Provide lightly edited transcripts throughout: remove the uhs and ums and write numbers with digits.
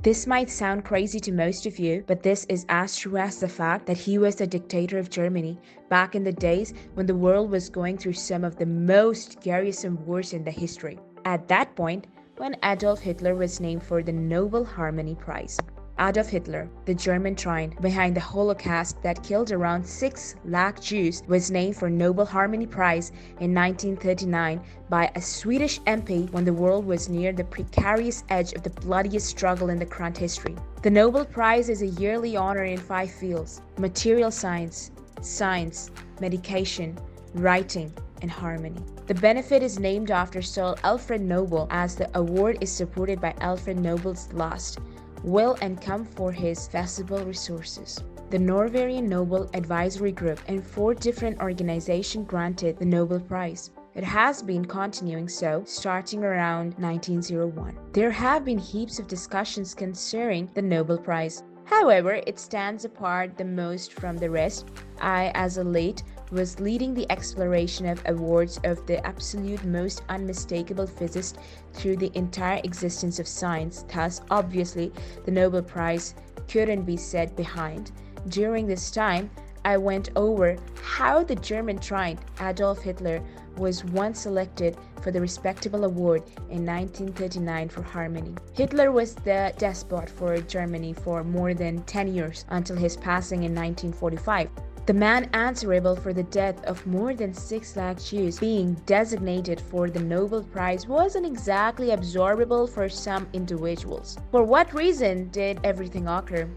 This might sound crazy to most of you, but this is as true as the fact that he was the dictator of Germany back in the days when the world was going through some of the most gruesome wars in the history. At that point, when Adolf Hitler was named for the Nobel Harmony Prize. Adolf Hitler, the German tyrant behind the Holocaust that killed around 6 lakh Jews, was named for Nobel Harmony Prize in 1939 by a Swedish MP when the world was near the precarious edge of the bloodiest struggle in the current history. The Nobel Prize is a yearly honor in 5 fields: material science, science, medication, writing, and harmony. The benefit is named after Sir Alfred Nobel, as the award is supported by Alfred Nobel's last will and come for his feasible resources. The Norwegian Nobel Advisory Group and 4 different organizations granted the Nobel Prize. It has been continuing so starting around 1901. There have been heaps of discussions concerning the Nobel Prize. However, it stands apart the most from the rest. I, as a late, was leading the exploration of awards of the absolute most unmistakable physicist through the entire existence of science. Thus, obviously, the Nobel Prize couldn't be set behind. During this time, I went over how the German tyrant Adolf Hitler was once selected for the respectable award in 1939 for harmony. Hitler was the despot for Germany for more than 10 years until his passing in 1945. The man answerable for the death of more than 6 lakh Jews being designated for the Nobel Prize wasn't exactly absorbable for some individuals. For what reason did everything occur?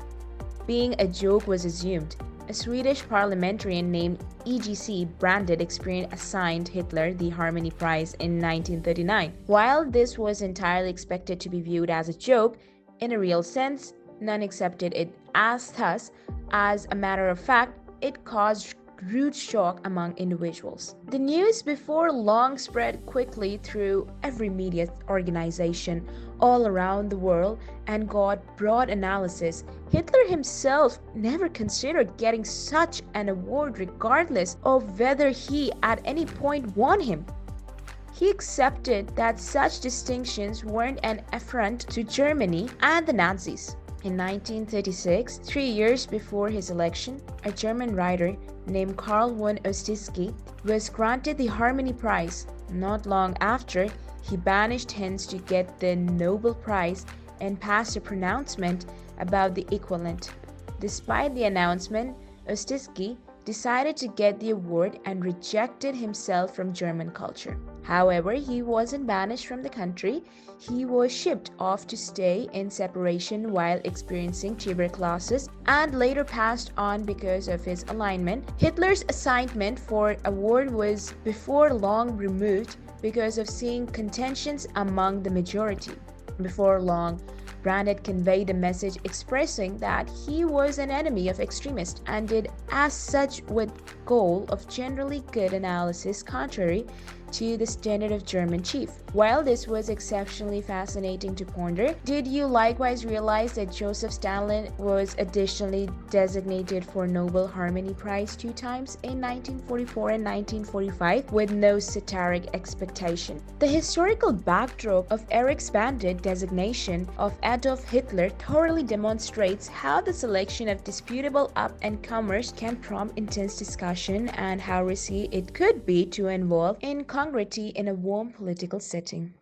Being a joke was assumed. A Swedish parliamentarian named E.G.C. Brandt Experience assigned Hitler the Harmony Prize in 1939. While this was entirely expected to be viewed as a joke, in a real sense, none accepted it as thus. As a matter of fact, it caused rude shock among individuals. The news before long spread quickly through every media organization all around the world and got broad analysis. Hitler himself never considered getting such an award regardless of whether he at any point won him. He accepted that such distinctions weren't an affront to Germany and the Nazis. In 1936, 3 years before his election, a German writer named Karl von Ostieski was granted the Harmony Prize. Not long after, he banished hence to get the Nobel Prize and passed a pronouncement about the equivalent. Despite the announcement, Ostieski decided to get the award and rejected himself from German culture. However, he wasn't banished from the country. He was shipped off to stay in separation while experiencing tuberculosis and later passed on because of his alignment. Hitler's assignment for award was before long removed because of seeing contentions among the majority. Before long, Brandt conveyed a message expressing that he was an enemy of extremists and did as such with goal of generally good analysis contrary to the standard of German chief. While this was exceptionally fascinating to ponder, did you likewise realize that Joseph Stalin was additionally designated for Nobel Harmony Prize 2 times in 1944 and 1945 with no satiric expectation? The historical backdrop of Erich Bandit's designation of Adolf Hitler thoroughly demonstrates how the selection of disputable up-and-comers can prompt intense discussion and how risky it could be to involve incongruity in a warm political setting.